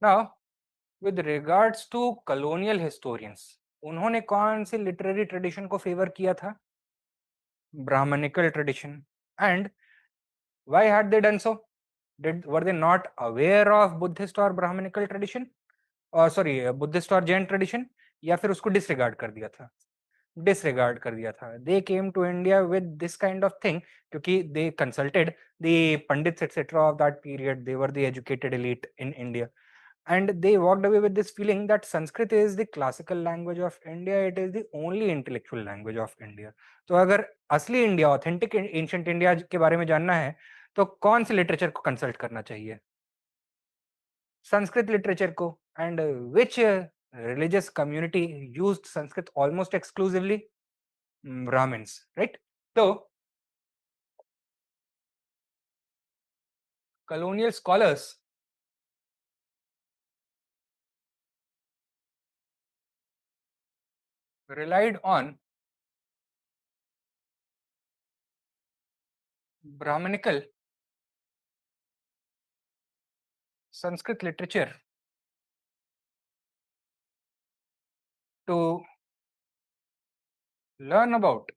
Now with regards to colonial historians, उन्होंने कौन से लिटरेरी ट्रेडिशन को फेवर किया था? Brahmanical tradition. And why had they done so? Were they not aware of Buddhist or Brahminical tradition, और sorry Buddhist और Jain tradition, या फिर उसको डिसरिगार्ड कर दिया था? डिसरिगार्ड कर दिया था. They came to India with this kind of thing क्योंकि they consulted the pandits etcetera of that period. They were the educated elite in India, and they walked away with this feeling that Sanskrit is the classical language of India, it is the only intellectual language of India. तो अगर असली India, authentic ancient India के बारे में जानना है तो कौन से लिटरेचर को कंसल्ट करना चाहिए? संस्कृत लिटरेचर को. And which religious community used Sanskrit almost exclusively? Brahmins, right? So colonial scholars relied on Brahmanical Sanskrit literature to learn about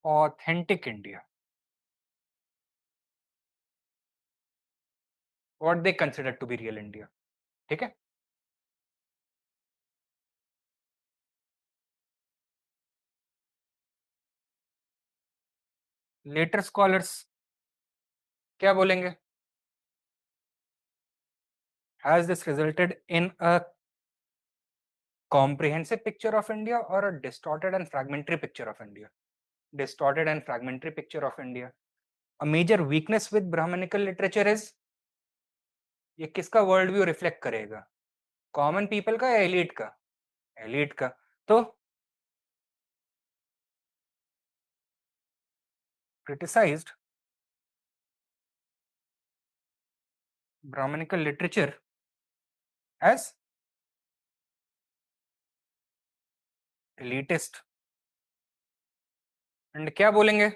authentic India, what they considered to be real India. ठीक है? Letter scholars क्या बोलेंगे? Has this resulted in a comprehensive picture of India or a distorted and fragmentary picture of India? Distorted and fragmentary picture of India. A major weakness with Brahmanical literature is, ये किसका world view reflect करेगा? Common people का या elite का? Elite का. तो criticized Brahmanical literature as elitist. And क्या बोलेंगे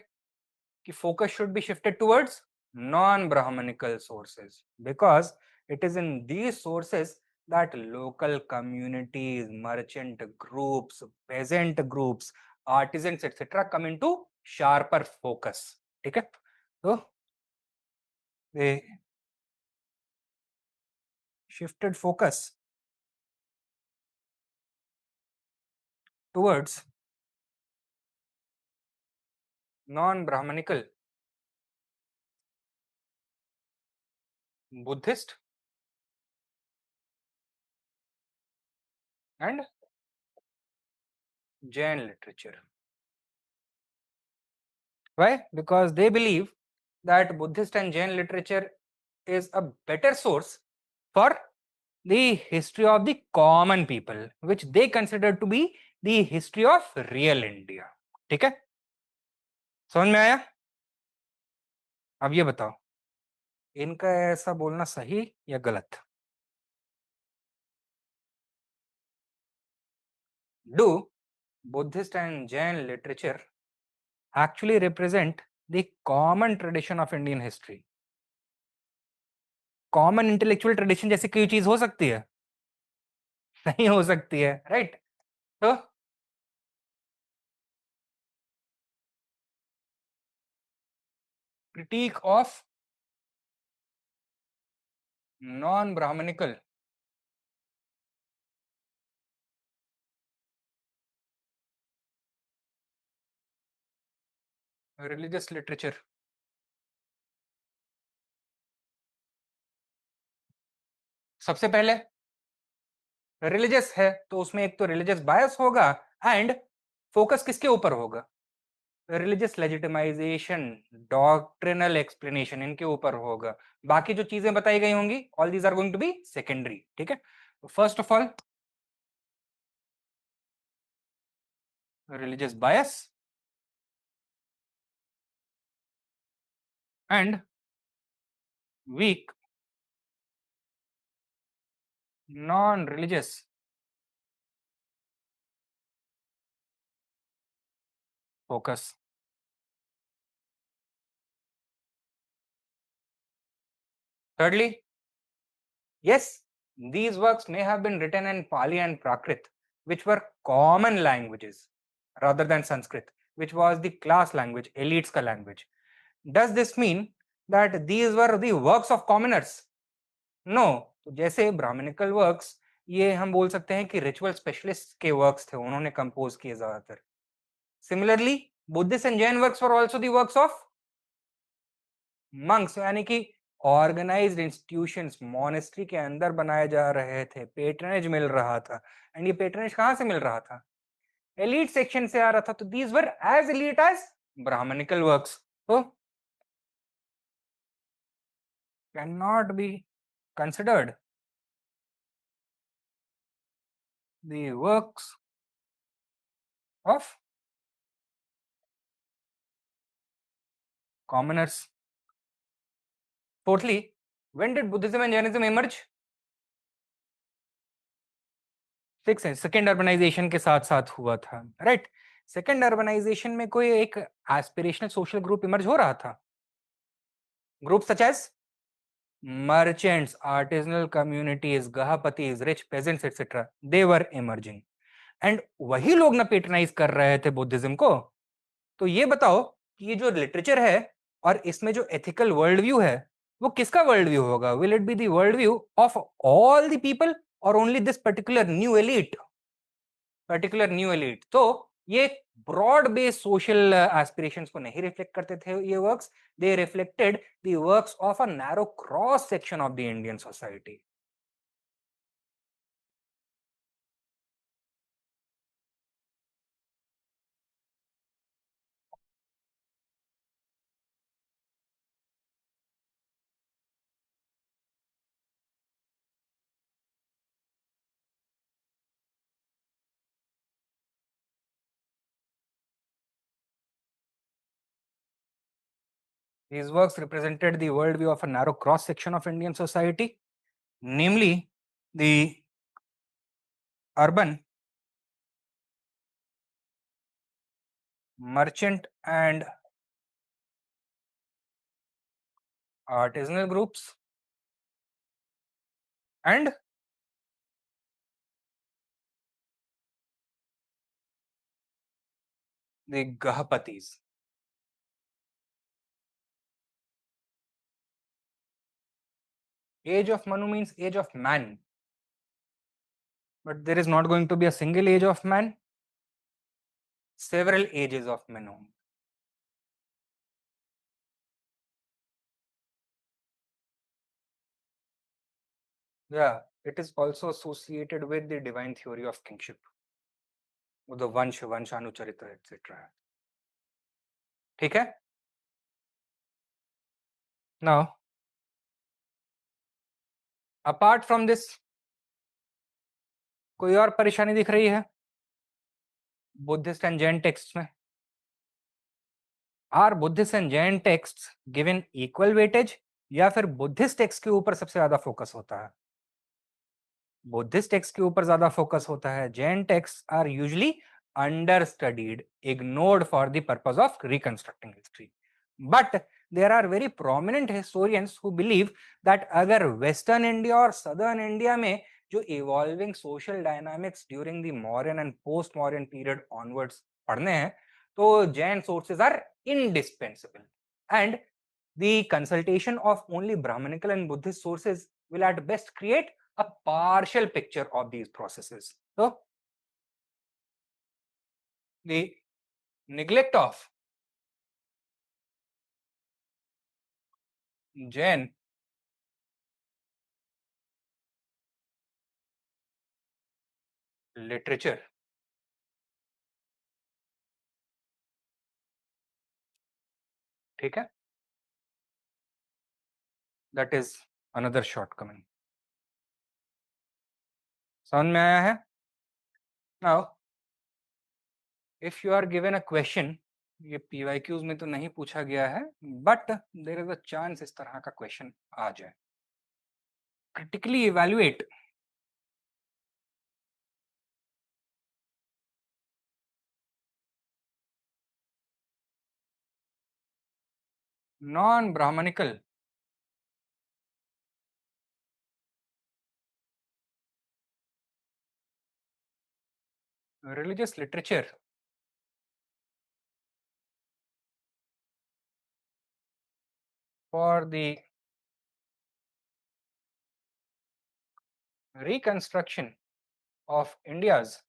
कि focus should be shifted towards non-Brahmanical sources because it is in these sources that local communities, merchant groups, peasant groups, artisans etc. come into sharper focus. ठीक है? तो they shifted focus towards non-Brahmanical Buddhist and Jain literature. Why? Because they believe that Buddhist and Jain literature is a better source for the history of the common people, which they consider to be the history of real India. ठीक है? समझ में आया? अब ये बताओ, इनका ऐसा बोलना सही या गलत? Do Buddhist and Jain literature actually represent the common tradition of Indian history? Common intellectual tradition जैसी कोई चीज हो सकती है? नहीं हो सकती है, राइट? तो critique of non-Brahmanical religious literature. सबसे पहले रिलीजियस है तो उसमें एक तो रिलीजियस बायस होगा एंड फोकस किसके ऊपर होगा? रिलीजियस लेजिटिमाइजेशन, डॉक्ट्रिनल एक्सप्लेनेशन इनके ऊपर होगा. बाकी जो चीजें बताई गई होंगी all these are going to be secondary. ठीक है? First of all religious bias and weak non religious Focus. Thirdly, yes, these works may have been written in Pali and Prakrit, which were common languages, rather than Sanskrit, which was the class language, elites ka language. Does this mean that these were the works of commoners? No. तो जैसे Brahminical works, ये हम बोल सकते हैं कि ritual specialist के works थे, उन्होंने कंपोज किए ज्यादातर. Similarly Buddhist and Jain works were also the works of monks, यानी कि ऑर्गेनाइज्ड इंस्टीट्यूशंस मॉनेस्ट्री के अंदर बनाए जा रहे थे, पेट्रनेज मिल रहा था. एंड ये पेट्रनेज कहां से मिल रहा था? एलीट सेक्शन से आ रहा था. तो these were as elite as Brahmanical works. तो can not be considered the works of commoners. Fourthly, when did Buddhism and Jainism emerge? Second urbanization के साथ साथ हुआ था, राइट? सेकेंड अर्बनाइजेशन में कोई एक एस्पिरेशनल सोशल ग्रुप इमर्ज हो रहा था. Group such as merchants, artisanal communities, gahapatis, rich peasants, etc. They were emerging. And वही लोग ना पेट्रनाइज कर रहे थे बुद्धिज्म को. तो ये बताओ कि ये जो लिटरेचर है और इसमें जो एथिकल वर्ल्ड व्यू है, वो किसका वर्ल्ड व्यू होगा? Will it be the world view of all the people और only this particular new elite? तो ये ब्रॉड बेस्ड सोशल एस्पिरेशंस को नहीं रिफ्लेक्ट करते थे ये works. They reflected the works of a narrow cross section of the Indian society. These works represented the worldview of a narrow cross section of Indian society, namely the urban, merchant, and artisanal groups, and the Gahapatis. Age of Manu means age of man. But there is not going to be a single age of man, several ages of Manu. Yeah, it is also associated with the divine theory of kingship, with the Vansh, Vanshanucharitra, etc. ठीक है? Now, apart from this, कोई और परेशानी दिख रही है Buddhist and Jain text में? Are Buddhist and Jain text given equal weightage, या फिर बुद्धिस्ट टेक्स्ट के ऊपर सबसे ज्यादा फोकस होता है? बुद्धिस्ट टेक्स्ट के ऊपर ज्यादा फोकस होता है. Jain text are usually understudied, ignored for the purpose of reconstructing history. But there are very prominent historians who believe that अगर वेस्टर्न इंडिया और सदर्न इंडिया में जो evolving social dynamics during the modern and post modern period onwards पढ़ने हैं, तो Jain sources are indispensable, and the consultation of only Brahmanical and Buddhist sources will at best create a partial picture of these processes. So, the neglect of Jain literature ठीक है, that is another shortcoming. समझ में आया है? Now, if you are given a question, ये PYQs में तो नहीं पूछा गया है, but there is a chance इस तरह का क्वेश्चन आ जाए. Critically evaluate non-Brahmanical religious literature for the reconstruction of India's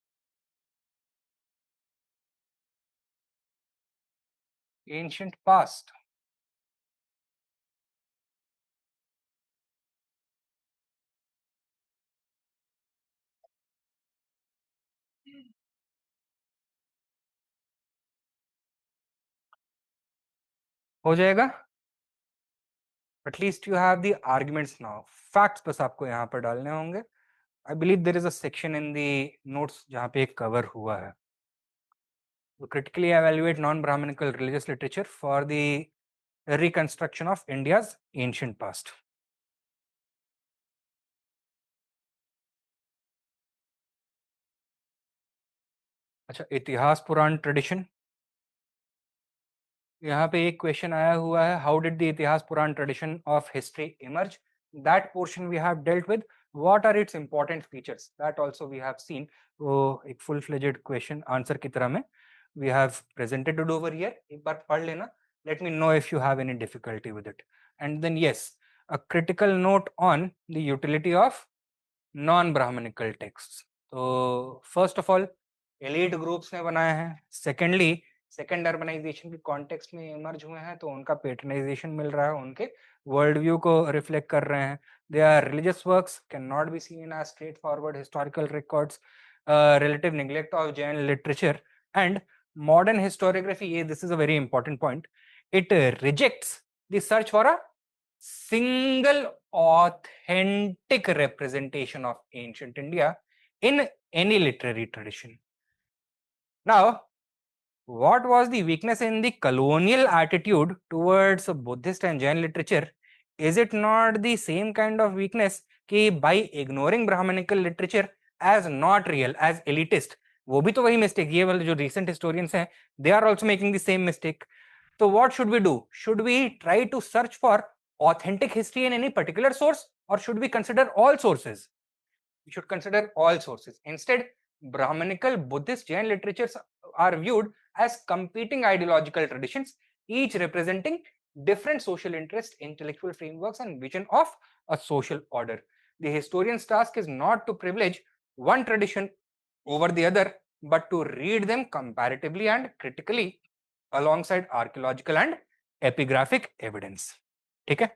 ancient past. हो जाएगा? At least you have the arguments now. Facts बस आपको यहाँ पर डालने होंगे. I believe there is a section in the notes जहाँ पे एक cover हुआ है. To critically evaluate non-Brahminical religious literature for the reconstruction of India's ancient past. अच्छा, इतिहास पुराण ट्रेडिशन. यहाँ पे एक क्वेश्चन आया हुआ है, how did the itihasa purana tradition of history emerge. That portion we have dealt with. What are its important features, that also we have seen. वो एक फुल फ्लेजेड क्वेश्चन आंसर की तरह में we have presented it over here. एक बार पढ़ लेना. Let me know if you have any difficulty with it. And then yes, a critical note on the utility of non-Brahmanical texts. तो first of all, elite groups ने बनाया है. Secondly, second urbanization के context में emerge हुए हैं, तो उनका पेटर्नाइजेशन मिल रहा है, उनके वर्ल्ड व्यू को रिफ्लेक्ट कर रहे हैं. They are religious works, can not be seen as straightforward historical records. Relative neglect of Jain literature and modern historiography, this is a very important point, it rejects the search for a single authentic representation of ancient India in any literary tradition. Now, what was the weakness in the colonial attitude towards Buddhist and Jain literature? Is it not the same kind of weakness कि by ignoring Brahmanical literature as not real, as elitist, वो भी तो वही mistake, ये वाले जो recent historians हैं, they are also making the same mistake. So what should we do? Should we try to search for authentic history in any particular source, or should we consider all sources? We should consider all sources. Instead, Brahmanical, Buddhist, Jain literatures are viewed as competing ideological traditions, each representing different social interests, intellectual frameworks, and vision of a social order. The historian's task is not to privilege one tradition over the other, but to read them comparatively and critically alongside archaeological and epigraphic evidence. ठीक है?